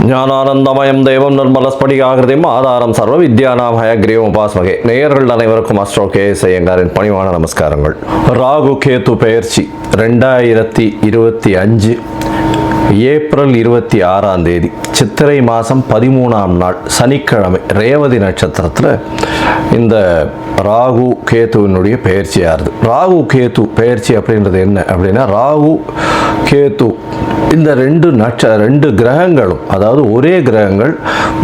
ஞானானந்தமயம் தெய்வம் நிர்மலஸ்படிகாகிருதியும் ஆதாரம் சர்வ வித்யானாம் ஹயக்ரீவம் உபாஸ்மகே. நேயர்கள் அனைவருக்கும் அஸ்ட்ரோ கேஎஸ் ஐயங்காரின் பணிவான நமஸ்காரங்கள். ராகு கேது பெயர்ச்சி 2025 ஏப்ரல் 26ஆம் தேதி சித்திரை மாதம் 13ஆம் நாள் சனிக்கிழமை ரேவதி நட்சத்திரத்தில் இந்த ராகு கேத்துவினுடைய பெயர்ச்சியாகுது. ராகு கேத்து பெயர்ச்சி அப்படின்றது என்ன அப்படின்னா, ராகு கேத்து இந்த ரெண்டு கிரகங்களும், அதாவது ஒரே கிரகங்கள்,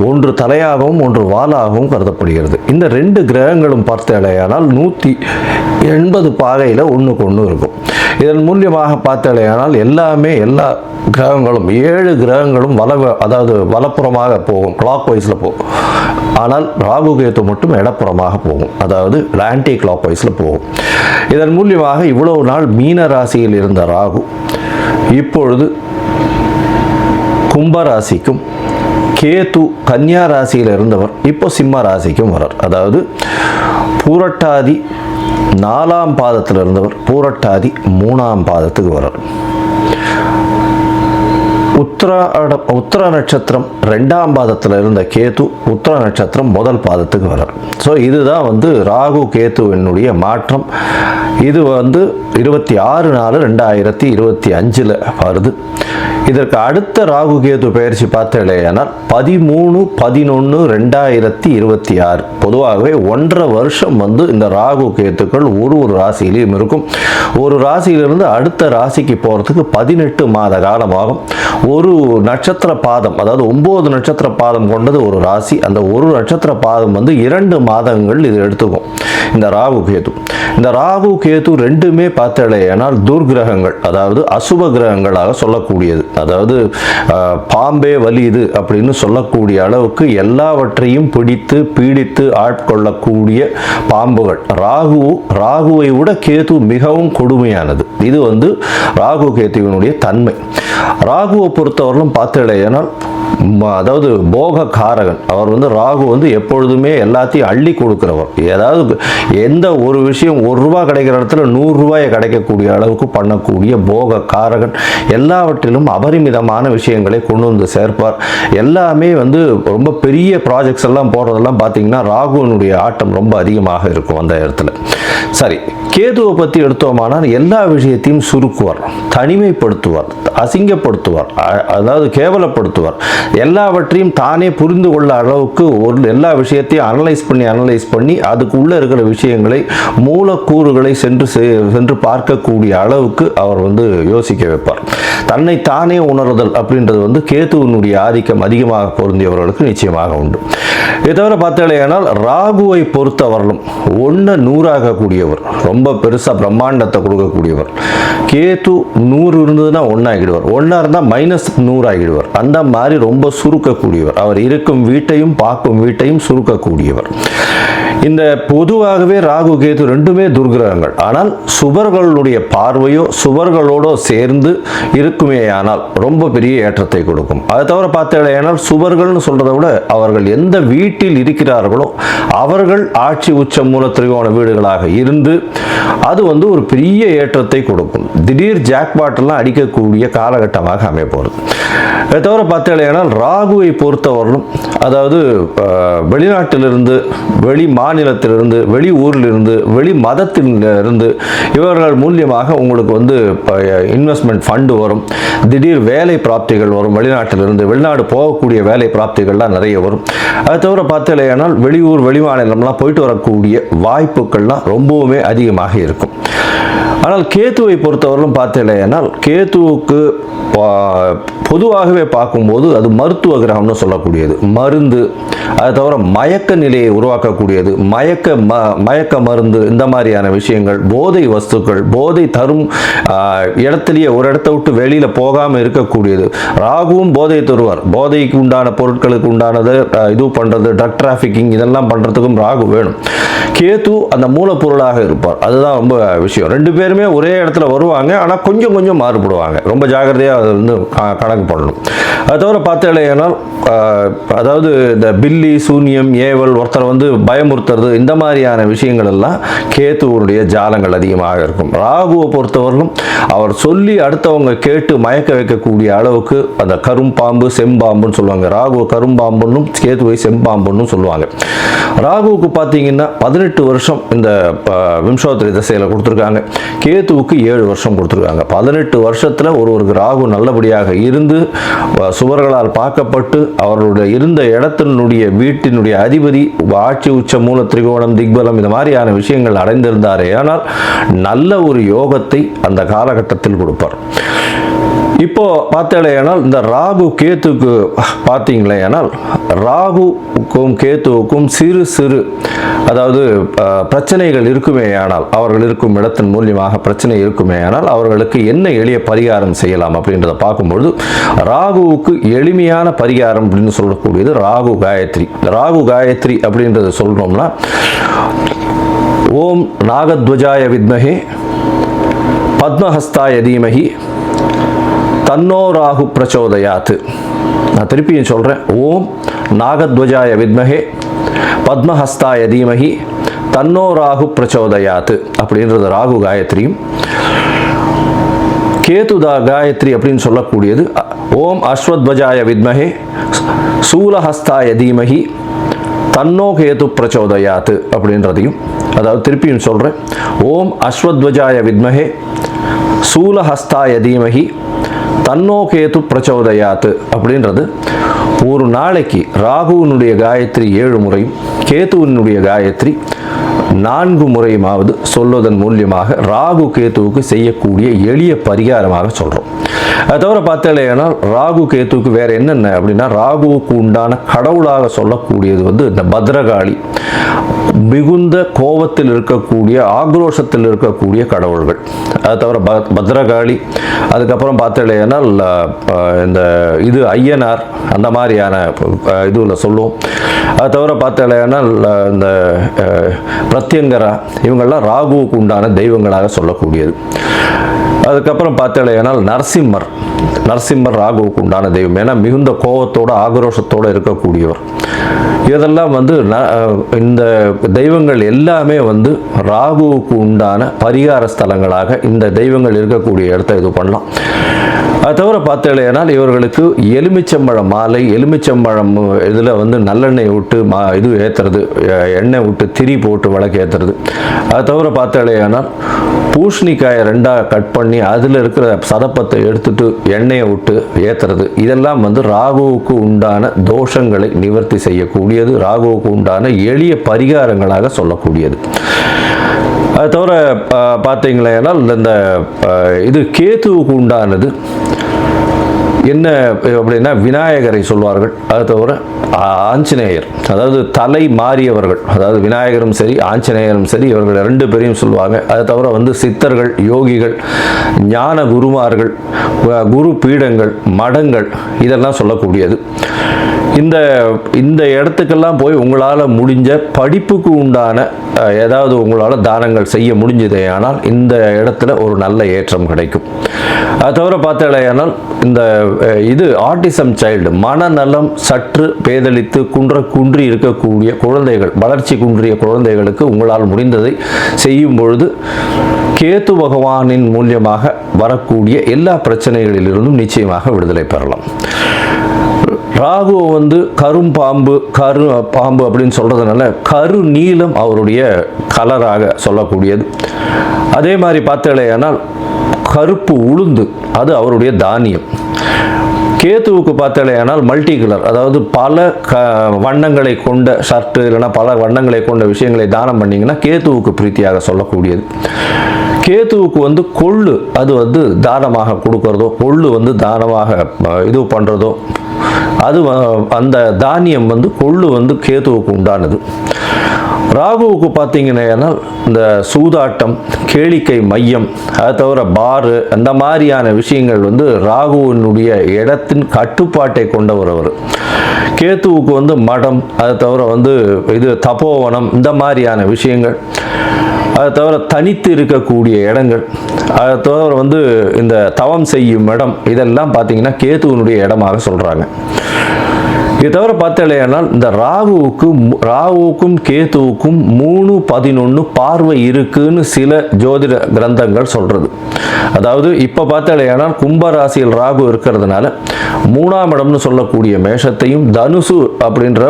ஒன்று தலையாகவும் ஒன்று வாலாகவும் கருதப்படுகிறது. இந்த ரெண்டு கிரகங்களும் பார்த்தாலேயானால் 180 பாகையில் ஒன்றுக்கு ஒன்று இருக்கும். இதன் மூலியமாக பார்த்தாலேயானால் எல்லா கிரகங்களும் 7 கிரகங்களும் அதாவது வலப்புறமாக போகும், கிளாக் வைஸில் போகும். ஆனால் ராகு கேத்து மட்டும் இடப்புறமாக போகும், அதாவது ஆன்டி கிளாக் வைஸில் போகும். இதன் மூலியமாக இவ்வளவு நாள் மீன ராசியில் இருந்த ராகு இப்பொழுது கும்பராசிக்கும், கேது கன்னியா ராசியில் இருந்தவர் இப்போ சிம்ம ராசிக்கும் வரார். அதாவது பூரட்டாதி 4ஆம் பாதத்தில் இருந்தவர் பூரட்டாதி 3ஆம் பாதத்துக்கு வரார். உத்திர நட்சத்திரம் 2ஆம் பாதத்தில் இருந்த கேது உத்திர நட்சத்திரம் 1 பாதத்துக்கு வரார். ஸோ இதுதான் ராகு கேத்துவினுடைய மாற்றம். இது 26/4/2025 வருது. இதற்கு அடுத்த ராகு கேது பெயர்ச்சி பார்த்தேனால் 13/11/2026. பொதுவாகவே 1.5 வருஷம் இந்த ராகு கேத்துக்கள் ஒரு ராசியிலையும் இருக்கும். ஒரு ராசியிலிருந்து அடுத்த ராசிக்கு போகிறதுக்கு 18 மாத காலமாகும். ஒரு நட்சத்திர பாதம், அதாவது 9 நட்சத்திர பாதம் கொண்டது ஒரு ராசி. அந்த ஒரு நட்சத்திர பாதம் 2 மாதங்கள் இது எடுத்துக்கும். இந்த ராகு கேது ரெண்டுமே பார்த்தேனால் துர்கிரகங்கள், அதாவது அசுப கிரகங்களாக சொல்லக்கூடியது. அதாவது பாம்பே வலியுது அப்படின்னு சொல்லக்கூடிய அளவுக்கு எல்லாவற்றையும் பிடித்து பீடித்து ஆட்கொள்ளக்கூடிய பாம்புகள். ராகுவை விட கேது மிகவும் கொடுமையானது. இது ராகு கேதுவினுடைய தன்மை. ராகுவை பொறுத்தவரையிலும் பார்த்தேனால் அதாவது போக காரகன். அவர் ராகு எப்பொழுதுமே எல்லாத்தையும் அள்ளி கொடுக்கிறவர். ஏதாவது எந்த ஒரு விஷயம் 1 ரூபா கிடைக்கிற இடத்துல 100 ரூபாயை கிடைக்கக்கூடிய அளவுக்கு பண்ணக்கூடிய போக காரகன். எல்லாவற்றிலும் அபரிமிதமான விஷயங்களை கொண்டு சேர்ப்பார். எல்லாமே ரொம்ப பெரிய ப்ராஜெக்ட்ஸ் எல்லாம் போடுறதெல்லாம் பார்த்தீங்கன்னா ராகுவினுடைய ஆட்டம் ரொம்ப அதிகமாக இருக்கும் அந்த இடத்துல. சரி, கேதுவை பற்றி எடுத்தோமானால் எல்லா விஷயத்தையும் சுருக்குவார், தனிமைப்படுத்துவார், அசிங்கப்படுத்துவார், அதாவது கேவலப்படுத்துவார். எல்லாவற்றையும் தானே புரிந்து கொள்ள அளவுக்கு எல்லா விஷயத்தையும் அனலைஸ் பண்ணி அதுக்குள்ளே இருக்கிற விஷயங்களை, மூலக்கூறுகளை சென்று பார்க்கக்கூடிய அளவுக்கு அவர் யோசிக்க வைப்பார். தன்னை தானே உணர்தல் அப்படின்றது கேதுவினுடைய ஆதிக்கம் அதிகமாக பொருந்தியவர்களுக்கு நிச்சயமாக உண்டு. இதை தவிர பார்த்தாலேயானால் ராகுவை பொறுத்தவரையிலும் 1 100ஆகக்கூடியவர், ரொம்ப பெருசாக பிரம்மாண்டத்தை கொடுக்கக்கூடியவர். கேது 100 இருந்ததுன்னா 1 ஆகிடுவார், 1 இருந்தால் -100 ஆகிடுவார். அந்த மாதிரி ரொம்ப சுருக்கக்கூடியவர். அவர் இருக்கும் வீட்டையும் பார்க்கும் வீட்டையும் சுருக்கக்கூடியவர். இந்த பொதுவாகவே ராகு கேது ரெண்டுமே துர்கிரகங்கள். ஆனால் சுபர்களுடைய பார்வையோ சுபர்களோட சேர்ந்து இருக்குமேயானால் ரொம்ப பெரிய ஏற்றத்தை கொடுக்கும். அதை தவிர பார்த்தேனால் சுபர்கள்னு சொல்றதை விட அவர்கள் எந்த வீட்டில் இருக்கிறார்களோ அவர்கள் ஆட்சி உச்ச மூல திரிகோண வீடுகளாக இருந்து அது ஒரு பெரிய ஏற்றத்தை கொடுக்கும். திடீர் ஜாக்பாட் எல்லாம் அடிக்கக்கூடிய காலகட்டமாக அமையப்போகிறது. அதை தவிர பார்த்தேனால் ராகுவை பொறுத்தவரையிலும், அதாவது வெளிநாட்டிலிருந்து, வெளி மாநிலத்திலிருந்து, வெளி ஊரிலிருந்து, வெளி மதத்திலிருந்து இவர்கள் மூலியமாக உங்களுக்கு இன்வெஸ்ட்மெண்ட் ஃபண்டு வரும். திடீர் வேலை பிராப்திகள் வரும். வெளிநாட்டிலிருந்து வெளிநாடு போகக்கூடிய வேலை பிராப்திகள்லாம் நிறைய வரும். அதை தவிர பார்த்தேனால் வெளியூர் வெளி மாநிலம்லாம் போயிட்டு வரக்கூடிய வாய்ப்புகள்லாம் ரொம்பவுமே அதிகமாக இருக்கும். ஆனால் கேத்துவை பொறுத்தவரையிலும் பார்த்தேனால் கேத்துவுக்கு பொதுவாகவே பார்க்கும்போது அது மருத்துவ கிரகம்னு சொல்லக்கூடியது. மருந்து, அதை தவிர மயக்க நிலையை உருவாக்கக்கூடியது, மயக்க மருந்து, இந்த மாதிரியான விஷயங்கள், போதை வஸ்துக்கள், போதை தரும் இடத்துலையே ஒரு இடத்த விட்டு வெளியில் போகாமல் இருக்கக்கூடியது. ராகுவும் போதை தருவார். போதைக்கு உண்டான பொருட்களுக்கு உண்டானது இது பண்ணுறது, ட்ரக் டிராஃபிக்கிங், இதெல்லாம் பண்ணுறதுக்கும் ராகு வேணும். கேது அந்த மூலப்பொருளாக இருப்பார். அதுதான் ரொம்ப விஷயம். 2 பேருமே பேருமே ஒரே இடத்துல வருவாங்க, ஆனால் கொஞ்சம் கொஞ்சம் மாறுபடுவாங்க. ரொம்ப ஜாகிரதையாக அதை வந்து கணக்கு பண்ணணும். அது தவிர பார்த்தேனால் அதாவது இந்த பில்லி சூன்யம் ஏவல் ஒருத்தர் வந்து பயமுறுத்துறது இந்த மாதிரியான விஷயங்கள் எல்லாம் கேத்துவனுடைய ஜாலங்கள் அதிகமாக இருக்கும். ராகுவை பொறுத்தவரையிலும் அவர் சொல்லி அடுத்தவங்க கேட்டு மயக்க வைக்கக்கூடிய அளவுக்கு அந்த கரும்பாம்பு செம்பாம்புன்னு சொல்லுவாங்க. ராகுவை கரும்பாம்புன்னும் கேத்துவை செம்பாம்புன்னு சொல்லுவாங்க. ராகுவுக்கு பார்த்தீங்கன்னா 18 வருஷம் இந்த விம்சோத்தரி திசையில் கொடுத்துருக்காங்க. கேத்துவுக்கு 7 வருஷம் கொடுத்துருக்காங்க. 18 வருஷத்தில் ஒருவருக்கு ராகு நல்லபடியாக இருந்து சுவர்களால் பார்க்கப்பட்டு அவர்களுடைய இருந்த இடத்தினுடைய வீட்டினுடைய அதிபதி ஆட்சி உச்ச மூல திரிகோணம் திக்பலம் இந்த மாதிரியான விஷயங்கள் அடைந்திருந்தாரே ஆனால் நல்ல ஒரு யோகத்தை அந்த காலகட்டத்தில் கொடுப்பார். இப்போ பார்த்தேனால் இந்த ராகு கேத்துக்கு பார்த்தீங்களேனால் ராகுக்கும் கேத்துவுக்கும் சிறு சிறு அதாவது பிரச்சனைகள் இருக்குமே ஆனால் அவர்கள் இருக்கும் இடத்தின் மூலியமாக பிரச்சனை இருக்குமே ஆனால் அவர்களுக்கு என்ன எளிய பரிகாரம் செய்யலாம் அப்படின்றத பார்க்கும்பொழுது ராகுவுக்கு எளிமையான பரிகாரம் அப்படின்னு சொல்லக்கூடியது ராகு காயத்ரி. ராகு காயத்ரி அப்படின்றத சொல்றோம்னா ஓம் நாகத்வஜாய வித்மஹே பத்மஹஸ்தாய தீமஹி தன்னோ ராகு பிரச்சோதயாத். நான் திருப்பியும் சொல்கிறேன். ஓம் நாகத்வஜாய வித்மஹே பத்மஹஸ்தாய தீமஹி தன்னோ ராகு பிரச்சோதயாத் அப்படின்றது ராகு காயத்ரியும். கேதுதா காயத்ரி அப்படின்னு சொல்லக்கூடியது ஓம் அஸ்வத்வஜாய வித்மஹே சூலஹஸ்தாய தீமஹி தன்னோ கேது பிரச்சோதயாத் அப்படின்றதையும், அதாவது திருப்பியும் சொல்கிறேன். ஓம் அஸ்வத்வஜாய வித்மஹே சூலஹஸ்தாய தீமஹி தன்னோ கேது பிரச்சோதயாத் அப்படின்றது ஒரு நாளைக்கு ராகுவினுடைய காயத்ரி 7 முறையும் கேதுவினுடைய காயத்ரி 4 முறையுமாவது சொல்வதன் மூலியமாக ராகு கேத்துவுக்கு செய்யக்கூடிய எளிய பரிகாரமாக சொல்கிறோம். அது தவிர பார்த்தேன்னா ராகு கேத்துவுக்கு வேற என்னென்ன அப்படின்னா ராகுவுக்கு உண்டான கடவுளாக சொல்லக்கூடியது வந்து இந்த பத்ரகாளி, மிகுந்த கோபத்தில் இருக்கக்கூடிய ஆக்ரோஷத்தில் இருக்கக்கூடிய கடவுள்கள். அது தவிர பத்ரகாளி, அதுக்கப்புறம் பார்த்தேன்னா இந்த இது ஐயனார் அந்த மாதிரியான இதுவில் சொல்லுவோம். அது தவிர பார்த்தேன்னா இந்த பிரத்யங்கரா இவங்கெல்லாம் ராகுவுக்கு உண்டான தெய்வங்களாக சொல்லக்கூடியது. அதுக்கப்புறம் பார்த்தேன்னா நரசிம்மர் ராகுவுக்கு உண்டான தெய்வம். ஏன்னா மிகுந்த கோபத்தோடு ஆக்ரோஷத்தோடு இருக்கக்கூடியவர். இதெல்லாம் வந்து இந்த தெய்வங்கள் எல்லாமே வந்து ராகுவுக்கு உண்டான பரிகார ஸ்தலங்களாக இந்த தெய்வங்கள் இருக்கக்கூடிய இடத்த இது பண்ணலாம். அது தவிர பார்த்தேனால் இவர்களுக்கு எலுமிச்சம்பழம் மாலை, எலுமிச்சம்பழம் இதில் வந்து நல்லெண்ணெய் விட்டு இது ஏற்றுறது, எண்ணெய் விட்டு திரி போட்டு விளக்கு ஏற்றுறது. அது தவிர பார்த்தேனால் பூசணிக்காயை 2ஆக கட் பண்ணி அதில் இருக்கிற சதப்பத்தை எடுத்துட்டு எண்ணெயை விட்டு ஏற்றுறது. இதெல்லாம் வந்து ராகுவுக்கு உண்டான தோஷங்களை நிவர்த்தி செய்யக்கூடியது, ராகுவுக்கு உண்டான எளிய பரிகாரங்களாக சொல்லக்கூடியது. அது தவிர பார்த்தீங்களேனா இந்த இது கேத்துவுக்கு உண்டானது என்ன அப்படின்னா விநாயகரை சொல்வார்கள். அது தவிர ஆஞ்சநேயர், அதாவது தலை மாறியவர்கள், அதாவது விநாயகரும் சரி ஆஞ்சநேயரும் சரி இவர்கள் 2 பேரையும் சொல்லுவாங்க. அது தவிர வந்து சித்தர்கள், யோகிகள், ஞான குருமார்கள், குரு பீடங்கள், மடங்கள் இதெல்லாம் சொல்லக்கூடியது. இந்த இடத்துக்கெல்லாம் போய் உங்களால் முடிஞ்ச படிப்புக்கு உண்டான ஏதாவது உங்களால் தானங்கள் செய்ய முடிஞ்சதே ஆனால் இந்த இடத்துல ஒரு நல்ல ஏற்றம் கிடைக்கும். அது தவிர பார்த்தேனால் இந்த இது ஆட்டிசம் சைல்டு, மனநலம் சற்று பேதலித்து குன்றி இருக்கக்கூடிய குழந்தைகள், வளர்ச்சி குன்றிய குழந்தைகளுக்கு உங்களால் முடிந்ததை செய்யும் பொழுது கேத்து பகவானின் மூலியமாக வரக்கூடிய எல்லா பிரச்சனைகளிலிருந்தும் நிச்சயமாக விடுதலை பெறலாம். ராகு வந்து பாம்பு அப்படின்னு சொல்றதுனால கரு நீலம் அவருடைய கலராக சொல்லக்கூடியது. அதே மாதிரி பார்த்தேனால் கருப்பு உளுந்து அது அவருடைய தானியம். கேத்துவுக்கு பார்த்தேனால் மல்டி கலர், அதாவது பல வண்ணங்களை கொண்ட ஷர்ட்டு இல்லைன்னா பல வண்ணங்களை கொண்ட விஷயங்களை தானம் பண்ணிங்கன்னா கேத்துவுக்கு பிரீத்தியாக சொல்லக்கூடியது. கேத்துவுக்கு வந்து கொள்ளு அது வந்து தானமாக கொடுக்கறதோ, கொள்ளு வந்து தானமாக இது பண்ணுறதோ, அது அந்த தானியம் வந்து கொள்ளு வந்து கேத்துவுக்கு உண்டானது. ராகுவுக்கு பார்த்தீங்கன்னா இந்த சூதாட்டம், கேளிக்கை மையம், அதை தவிர பாரு அந்த மாதிரியான விஷயங்கள் வந்து ராகுவினுடைய இடத்தின் கட்டுப்பாட்டை கொண்டவர் அவர். கேத்துவுக்கு வந்து மடம், அதை தவிர வந்து இது தபோவனம் இந்த மாதிரியான விஷயங்கள். அதை தவிர தனித்து இருக்கக்கூடிய இடங்கள், அதை தவிர வந்து இந்த தவம் செய்யும் இடம், இதெல்லாம் பார்த்தீங்கன்னா கேதுவனுடைய இடமாக சொல்கிறாங்க. இது தவிர பார்த்தாலேயானால் இந்த ராகுவுக்கும் கேதுவுக்கும் 3-11 பார்வை இருக்குன்னு சில ஜோதிட கிரந்தங்கள் சொல்றது. அதாவது இப்போ பார்த்தாலேயானால் கும்பராசியில் ராகு இருக்கிறதுனால 3ஆம் இடம்னு சொல்லக்கூடிய மேஷத்தையும் தனுசு அப்படின்ற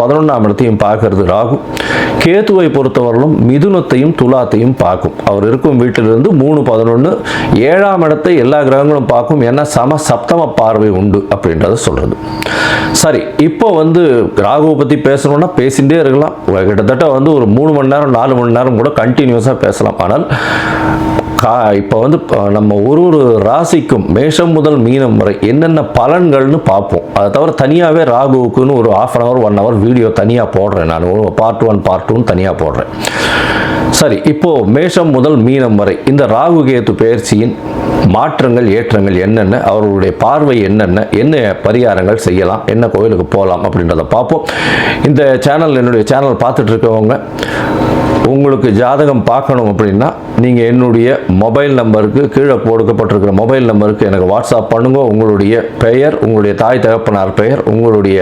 11ஆம் இடத்தையும் பார்க்கறது ராகு. கேதுவை பொறுத்தவரையிலும் மிதுனத்தையும் துலாத்தையும் பார்க்கும். அவர் இருக்கும் வீட்டிலிருந்து 3-11 7ஆம் இடத்தை எல்லா கிரகங்களும் பார்க்கும். ஏன்னா சப்தம பார்வை உண்டு அப்படின்றத சொல்றது. சரி, இப்போ வந்து ராகுவை பற்றி பேசணும்னா பேசிகிட்டே இருக்கலாம். கிட்டத்தட்ட வந்து ஒரு 3 மணி நேரம் 4 மணி நேரம் கூட கண்டினியூஸாக பேசலாம். ஆனால் இப்போ வந்து நம்ம ஒரு ராசிக்கும் மேஷம் முதல் மீனம் வரை என்னென்ன பலன்கள்னு பார்ப்போம். அதை தவிர தனியாகவே ராகுவுக்குன்னு ஒரு 1/2 hour 1 hour வீடியோ தனியாக போடுறேன். நான் பார்ட் 1 பார்ட் 2 தனியாக போடுறேன். சரி, இப்போ மேஷம் முதல் மீனம் வரை இந்த ராகு கேது பெயர்ச்சியின் மாற்றங்கள் ஏற்றங்கள் என்னென்ன, அவர்களுடைய பார்வை என்னென்ன, என்ன பரிகாரங்கள் செய்யலாம், என்ன கோயிலுக்கு போகலாம் அப்படின்றத பார்ப்போம். இந்த சேனல், என்னுடைய சேனல் பார்த்துட்டு இருக்கவங்க உங்களுக்கு ஜாதகம் பார்க்கணும் அப்படின்னா நீங்கள் என்னுடைய மொபைல் நம்பருக்கு, கீழே கொடுக்கப்பட்டிருக்கிற மொபைல் நம்பருக்கு எனக்கு வாட்ஸ்அப் பண்ணுங்க. உங்களுடைய பெயர், உங்களுடைய தாய் தகப்பனார் பெயர், உங்களுடைய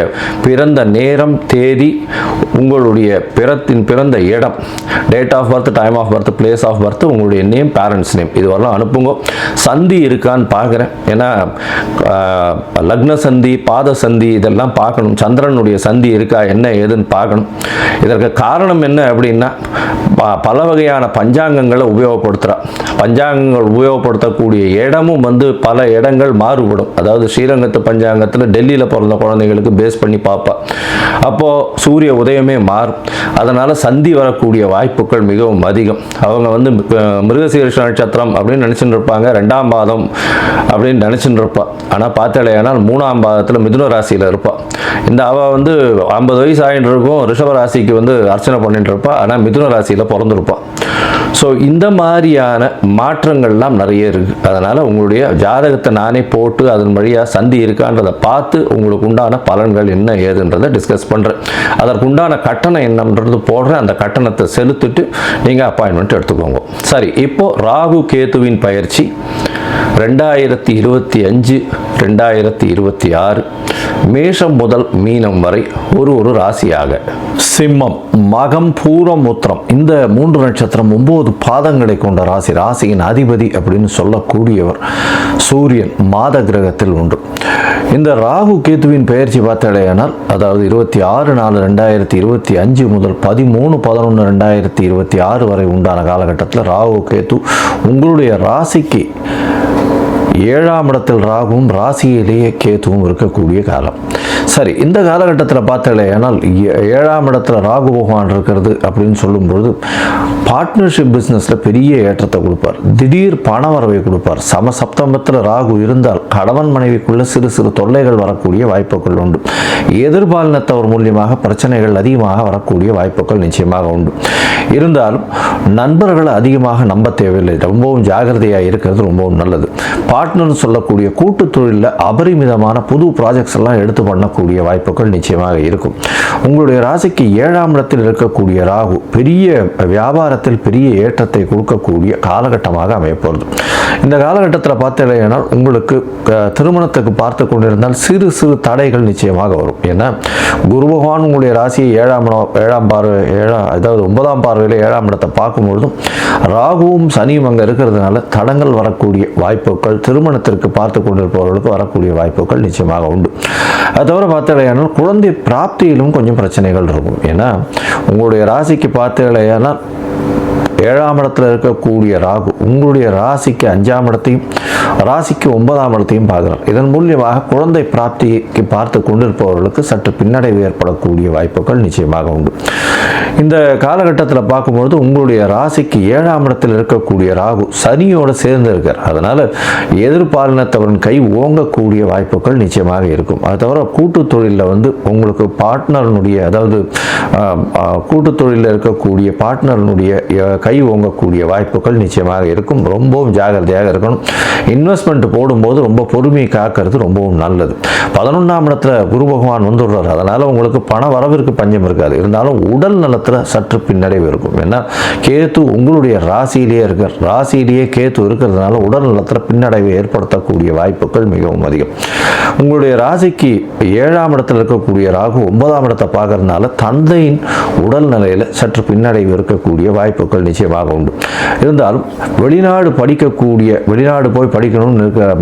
பிறந்த நேரம், தேதி, உங்களுடைய பிறந்த இடம், date of birth, time of birth, place of birth, உங்களுடைய நேம், பேரண்ட்ஸ் நேம், இது வரலாம் அனுப்புங்க. சந்தி இருக்கான்னு பார்க்குறேன். ஏன்னா லக்ன சந்தி, பாத சந்தி இதெல்லாம் பார்க்கணும். சந்திரனுடைய சந்தி இருக்கா, என்ன ஏதுன்னு பார்க்கணும். இதற்கு காரணம் என்ன அப்படின்னா பல வகையான பஞ்சாங்கங்களை உபயோகப்படுத்துகிறார். பஞ்சாங்கங்கள் உபயோகப்படுத்தக்கூடிய இடமும் வந்து பல இடங்கள் மாறுபடும். அதாவது ஸ்ரீரங்கத்து பஞ்சாங்கத்தில் டெல்லியில் பிறந்த குழந்தைங்களுக்கு பேஸ் பண்ணி பார்ப்பா. அப்போது சூரிய உதயமே மாறும். அதனால் சந்தி வரக்கூடிய வாய்ப்புகள் மிகவும் அதிகம். அவங்க வந்து மிருகசீரிஷ நட்சத்திரம் அப்படின்னு நினச்சிட்டு இருப்பாங்க, 2ஆம் பாதம் அப்படின்னு நினச்சிட்டு இருப்பாள். ஆனால் பார்த்தாலேயானால் 3ஆம் பாதத்தில் மிதுன ராசியில் இருப்பாள். இந்த அவள் வந்து 50 வயசு ஆகிட்டு இருக்கும், ரிஷப ராசிக்கு வந்து அர்ச்சனை பண்ணிட்டு இருப்பாள். ஆனால் மிதுன ராசியில் பிறந்திருப்பாள். ஸோ இந்த மாதிரியான மாற்றங்கள்லாம் நிறைய இருக்குது. அதனால் உங்களுடைய ஜாதகத்தை நானே போட்டு அதன் வழியாக சந்தி இருக்கான்றதை பார்த்து உங்களுக்கு உண்டான பலன்கள் என்ன ஏதுன்றதை டிஸ்கஸ் பண்ணுறேன். அதற்குண்டான கட்டணம் என்னன்றது போடுறேன். அந்த கட்டணத்தை செலுத்திட்டு நீங்கள் அப்பாயின்மெண்ட் எடுத்துக்கோங்க. சரி, இப்போது ராகு கேதுவின் பயிற்சி 2025 2026 மேஷம் முதல் மீனம் வரை ஒரு ராசியாக. சிம்மம், மகம், பூரம், உத்திரம், இந்த 3 நட்சத்திரம் 9 பாதங்களை கொண்ட ராசி. ராசியின் அதிபதி அப்படின்னு சொல்லக்கூடியவர் சூரியன் மாத கிரகத்தில் உண்டு. இந்த ராகு கேதுவின் பெயர்ச்சி பார்த்தாலேயானால், அதாவது 26/4/2025 முதல் 13/11/2026 வரை உண்டான காலகட்டத்தில் ராகு கேது உங்களுடைய ராசிக்கு 7ஆம் இடத்தில் ராகுவும் ராசியிலேயே கேதுவும் இருக்கக்கூடிய காலம். சரி, இந்த காலகட்டத்தில் பார்த்தாலேயானால் 7ஆம் இடத்துல ராகு பகவான் இருக்கிறது அப்படின்னு சொல்லும்பொழுது பார்ட்னர்ஷிப் பிஸ்னஸில் பெரிய ஏற்றத்தை கொடுப்பார். திடீர் பண வரவை கொடுப்பார். சப்தமத்தில் ராகு இருந்தால் கணவன் மனைவிக்குள்ள சிறு தொல்லைகள் வரக்கூடிய வாய்ப்புகள் உண்டு. எதிர்பாலினத்தவர் மூலியமாக பிரச்சனைகள் அதிகமாக வரக்கூடிய வாய்ப்புகள் நிச்சயமாக உண்டு. இருந்தாலும் நண்பர்களை அதிகமாக நம்ப தேவையில்லை. ரொம்பவும் ஜாகிரதையாக இருக்கிறது ரொம்பவும் நல்லது. பார்ட்னர் சொல்லக்கூடிய கூட்டு தொழிலில் அபரிமிதமான புது ப்ராஜெக்ட்ஸ் எல்லாம் எடுத்து பண்ணக்கூடிய வாய்ப்புகள் நிச்சயமாக இருக்கும். உங்களுடைய ராசிக்கு 7ஆம் இடத்தில் இருக்கக்கூடிய ராகு பெரிய வியாபாரத்தில் பெரிய ஏற்றத்தை கொடுக்கக்கூடிய காலகட்டமாக அமையப்போகிறது. இந்த காலகட்டத்தில் பார்த்தீங்கன்னா உங்களுக்கு திருமணத்துக்கு பார்த்து கொண்டிருந்தால் சிறு தடைகள் நிச்சயமாக வரும். ஏன்னா குரு பகவான் உங்களுடைய ராசியை 7ஆம் பார்வை, அதாவது 9ஆம் பார்வையில் 7ஆம் இடத்தை பார்க்கும்பொழுதும் ராகுவும் சனியும் அங்கே இருக்கிறதுனால தடங்கள் வரக்கூடிய வாய்ப்புகள், திருமணத்திற்கு பார்த்து கொண்டிருப்பவர்களுக்கு வரக்கூடிய வாய்ப்புகள் நிச்சயமாக உண்டு. அது தவிர பார்த்தீங்கன்னா குழந்தை பிராப்தியிலும் கொஞ்சம் பிரச்சனைகள் இருக்கும். ஏன்னா உங்களுடைய ராசிக்கு பார்த்தீங்கன்னா 7ஆம் இடத்துல இருக்கக்கூடிய ராகு உங்களுடைய ராசிக்கு 5ஆம் இடத்தையும் ராசிக்கு 9ஆம் இடத்தையும் பார்க்குறார். இதன் மூலியமாக குழந்தை பிராப்திக்கு பார்த்து கொண்டிருப்பவர்களுக்கு சற்று பின்னடைவு ஏற்படக்கூடிய வாய்ப்புகள் நிச்சயமாக உண்டு. இந்த காலகட்டத்தில் பார்க்கும்பொழுது உங்களுடைய ராசிக்கு 7ஆம் இடத்தில் இருக்கக்கூடிய ராகு சனியோடு சேர்ந்து இருக்கார். அதனால் எதிர்பாலினத்தவரின் கை ஓங்கக்கூடிய வாய்ப்புகள் நிச்சயமாக இருக்கும். அது தவிர கூட்டு தொழிலில் வந்து உங்களுக்கு பார்ட்னருடைய, அதாவது கூட்டு தொழிலில் இருக்கக்கூடிய பார்ட்னருடைய கை கை ஓங்கக்கூடிய வாய்ப்புகள் நிச்சயமாக இருக்கும். ரொம்பவும் ஜாகிரதையாக இருக்கணும். இன்வெஸ்ட்மெண்ட் போடும்போது ரொம்ப பொறுமையை காக்கிறது ரொம்பவும் நல்லது. 11ஆம் இடத்துல குரு பகவான் வந்துடுறார். அதனால் உங்களுக்கு பண வரவிற்கு பஞ்சம் இருக்காது. இருந்தாலும் உடல் நலத்தில் சற்று பின்னடைவு இருக்கும். ஏன்னா கேத்து உங்களுடைய ராசியிலேயே இருக்கார். ராசியிலேயே கேத்து இருக்கிறதுனால உடல் நலத்தில் பின்னடைவை ஏற்படுத்தக்கூடிய வாய்ப்புகள் மிகவும் அதிகம். உங்களுடைய ராசிக்கு 7ஆம் இடத்தில் இருக்கக்கூடிய ராகு 9ஆம் இடத்தை பார்க்கறதுனால தந்தையின் உடல் நிலையில் சற்று பின்னடைவு இருக்கக்கூடிய வாய்ப்புகள் நிச்சயமாக உண்டு. இருந்தாலும் வெளிநாடு போய் படிக்கணும்னு இருக்கிற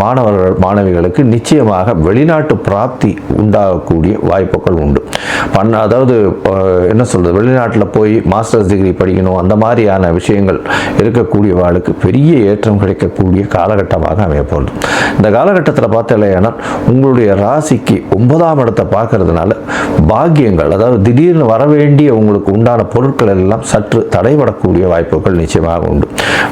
மாணவிகளுக்கு நிச்சயமாக வெளிநாட்டு பிராப்தி உண்டாகக்கூடிய வாய்ப்புகள் உண்டு. அதாவது என்ன சொல்றது, வெளிநாட்டில் போய் மாஸ்டர்ஸ் டிகிரி படிக்கணும் அந்த மாதிரியான விஷயங்கள் இருக்கக்கூடியவர்களுக்கு பெரிய ஏற்றம் கிடைக்கக்கூடிய காலகட்டமாக அமையப்போகுது. இந்த காலகட்டத்தில் பார்த்தலையானால் உங்களுடைய ராசிக்கு 9ஆம் இடத்தை பார்க்கறதுனால பாக்கியங்கள், அதாவது திடீர்னு வர வேண்டிய உங்களுக்கு உண்டான பொருட்கள் எல்லாம் சற்று தடைபடக்கூடிய வாய்ப்புகள் நிச்சயமாக உண்டு.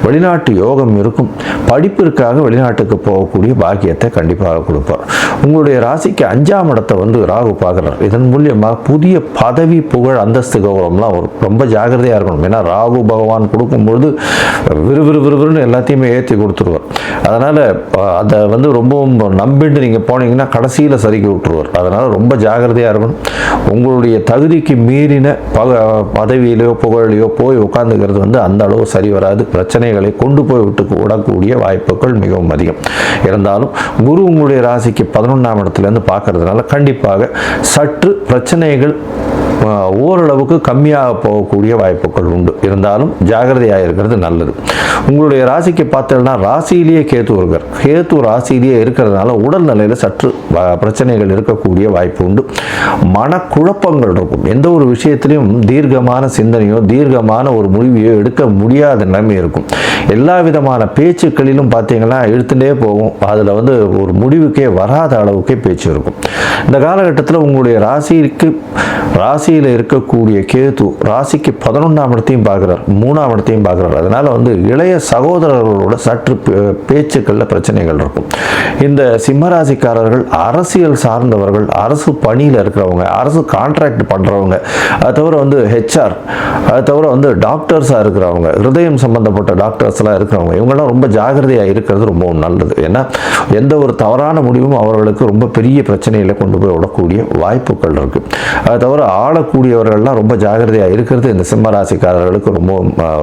வெளிநாட்டு யோகம் இருக்கும். படிப்பிற்காக வெளிநாட்டுக்கு போகக்கூடிய பாக்கியத்தை கண்டிப்பாக கொடுப்பார். உங்களுடைய ராசிக்கு 5ஆம் இடத்தை ராகு பார்க்குறார். இதன் மூலியமாக புதிய பதவி, புகழ், அந்தஸ்து, கௌரவம்லாம் ரொம்ப ஜாகிரதையாக இருக்கணும். ஏன்னா ராகு பகவான் கொடுக்கும்பொழுது விறுவிறுன்னு எல்லாத்தையுமே ஏற்றி கொடுத்துருவார். அதனால் அதை ரொம்பவும் நம்பிட்டு நீங்கள் போனீங்கன்னா கடைசியில் சறுக்கி விட்டுருவார். அதனால் ரொம்ப ஜாகிரதையாக இருக்கணும். உங்களுடைய தகுதிக்கு மீறின பதவியிலையோ புகழிலையோ போய் உட்காந்துக்கிறது அந்த அளவு சரி வராது. பிரச்சனைகளை கொண்டு போய் விடக்கூடிய வாய்ப்புகள் மிகவும் அதிகம். இருந்தாலும் குரு உங்களுடைய ராசிக்கு 11ஆம் இடத்துலேருந்து பார்க்கறதுனால கண்டிப்பாக சற்று பிரச்சனைகள் ஓரளவுக்கு கம்மியாக போகக்கூடிய வாய்ப்புகள் உண்டு. இருந்தாலும் ஜாகிரதையாக இருக்கிறது நல்லது. உங்களுடைய ராசிக்கு பார்த்தீங்கன்னா ராசியிலேயே கேத்து இருக்கார். கேத்து ராசியிலேயே இருக்கிறதுனால உடல் நிலையில் சற்று பிரச்சனைகள் இருக்கக்கூடிய வாய்ப்பு உண்டு. மனக்குழப்பங்கள் இருக்கும். எந்த ஒரு விஷயத்திலையும் தீர்க்கமான சிந்தனையோ தீர்க்கமான ஒரு முடிவையோ எடுக்க முடியாத நிலைமை இருக்கும். எல்லா விதமான பேச்சுக்களிலும் பார்த்தீங்கன்னா இழுத்துட்டே போகும். அதில் ஒரு முடிவுக்கே வராத அளவுக்கே பேச்சு இருக்கும். இந்த காலகட்டத்தில் உங்களுடைய ராசியில் இருக்கக்கூடிய கேது ராசிக்கு 11ஆம் இடத்தையும் பார்க்குறார், 3ஆம் இடத்தையும் பார்க்குறார். அதனால் இளைய சகோதரர்களோட சற்று பேச்சுக்களில் பிரச்சனைகள் இருக்கும். இந்த சிம்மராசிக்காரர்கள் அரசியல் சார்ந்தவர்கள், அரசு பணியில் இருக்கிறவங்க, அரசு கான்ட்ராக்ட் பண்ணுறவங்க, அது தவிர ஹெச்ஆர், அது தவிர டாக்டர்ஸாக இருக்கிறவங்க, ஹிருதயம் சம்பந்தப்பட்ட டாக்டர்ஸ்லாம் இருக்கிறவங்க, இவங்கெல்லாம் ரொம்ப ஜாகிரதையாக இருக்கிறது ரொம்ப நல்லது. ஏன்னா எந்த ஒரு தவறான முடிவும் அவர்களுக்கு ரொம்ப பெரிய பிரச்சனையில் கொண்டு போய் விடக்கூடிய வாய்ப்புகள் இருக்குது. அது தவிர ஆளக்கூடியவர்கள்லாம் ரொம்ப ஜாகிரதையாக இருக்கிறது இந்த சிம்மராசிக்காரர்களுக்கு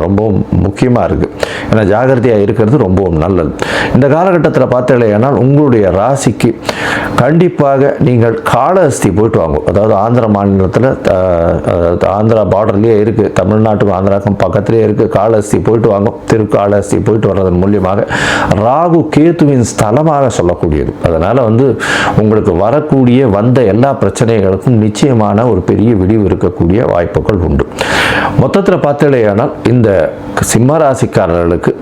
ரொம்பவும் முக்கியமாக இருக்குது. ஏன்னா ஜாகிரதையாக இருக்கிறது ரொம்பவும் நல்லது. இந்த காலகட்டத்தில் பார்த்தீங்கன்னா உங்களுடைய ராசிக்கு கண்டிப்பாக நீங்கள் காளஹஸ்தி போயிட்டு வாங்க. அதாவது ஆந்திர மாநிலத்தில், ஆந்திரா பார்டர்லேயே இருக்குது, தமிழ்நாட்டுக்கும் ஆந்திராவுக்கும் பக்கத்துலேயே இருக்குது. காளஹஸ்தி போயிட்டு வாங்க. திருக்காளஹஸ்தி போயிட்டு வர்றதன் மூலியமாக ராகு கேத்துவின் ஸ்தலமாக சொல்லக்கூடியது. அதனால் உங்களுக்கு வரக்கூடிய வந்த எல்லா பிரச்சனைகளுக்கும் நிச்சயமான ஒரு பெரிய விடிவு இருக்கக்கூடிய வாய்ப்புகள் உண்டு. மொத்தத்தில் பார்த்தீங்கன்னா இந்த சிம்மராசிக்காரர்களுக்கு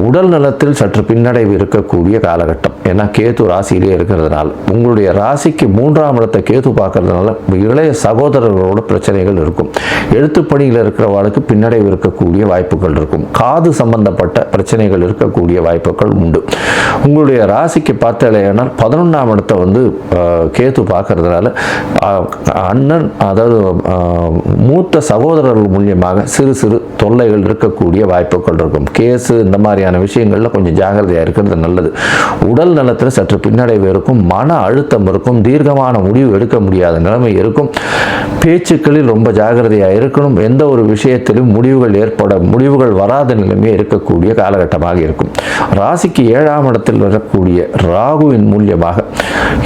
உடல் நலத்தில் சற்று பின்னடைவு இருக்கக்கூடிய காலகட்டம். ஏன்னா கேது ராசியிலே இருக்கிறதுனால உங்களுடைய ராசிக்கு 3ஆம் இடத்தை கேது பார்க்கறதுனால இளைய சகோதரர்களோட பிரச்சனைகள் இருக்கும். எழுத்துப்பணியில் இருக்கிறவர்களுக்கு பின்னடைவு இருக்கக்கூடிய வாய்ப்புகள் இருக்கும். காது சம்பந்தப்பட்ட பிரச்சனைகள் இருக்கக்கூடிய வாய்ப்புகள் உண்டு. உங்களுடைய ராசிக்கு பார்த்தீங்கன்னா 11ஆம் இடத்தை கேது பார்க்கறதுனால அண்ணன், அதாவது மூத்த சகோதரர்கள் மூலியமாக சிறு சிறு தொல்லைகள் இருக்கக்கூடிய வாய்ப்புகள் இருக்கும். கேஸு இந்த மாதிரியான விஷயங்கள்ல கொஞ்சம் ஜாகிரதையாக இருக்கிறது நல்லது. உடல் நலத்தில் சற்று பின்னடைவு இருக்கும். மன அழுத்தம் இருக்கும். தீர்க்கமான முடிவு எடுக்க முடியாத நிலைமை இருக்கும். பேச்சுக்களில் ரொம்ப ஜாகிரதையாக இருக்கணும். எந்த ஒரு விஷயத்திலும் முடிவுகள் வராத நிலைமையே இருக்கக்கூடிய காலகட்டமாக இருக்கும். ராசிக்கு 7ஆம் இடத்தில் வரக்கூடிய ராகுவின் மூலியமாக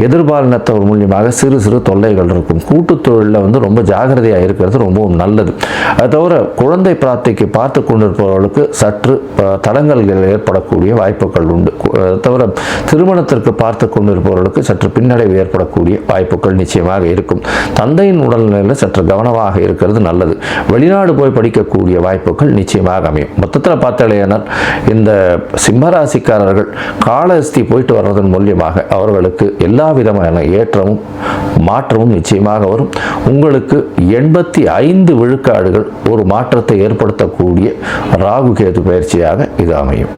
எதிர்பாலினத்தவர் மூலியமாக சிறு சிறு தொல்லைகள் இருக்கும். கூட்டு தொழிலில் ரொம்ப ஜாகிரதையாக இருக்கிறது ரொம்பவும் நல்லது. அது தவிர குழந்தை பிராப்திக்கு பார்த்து கொண்டிருப்பவர்களுக்கு சற்று தடங்கல்கள் ஏற்படக்கூடிய வாய்ப்புகள் உண்டு. தவிர திருமணத்திற்கு பார்த்து கொண்டிருப்பவர்களுக்கு சற்று பின்னடைவு ஏற்படக்கூடிய வாய்ப்புகள் நிச்சயமாக இருக்கும். தந்தையின் உடல்நிலையில் சற்று கவனமாக இருக்கிறது நல்லது. வெளிநாடு போய் படிக்கக்கூடிய வாய்ப்புகள் நிச்சயமாக அமையும். மொத்தத்தில் பார்த்தாலேனா இந்த சிம்மராசிக்காரர்கள் காளஹஸ்தி போயிட்டு வர்றதன் மூலியமாக அவர்களுக்கு எல்லா விதமான ஏற்றமும் மாற்றமும் நிச்சயமாக வரும். உங்களுக்கு 85 விழுக்காடுகள் ஒரு மாற்றத்தை ஏற்படுத்தக்கூடிய ராகு கேது பயிற்சியாக இது அமையும்.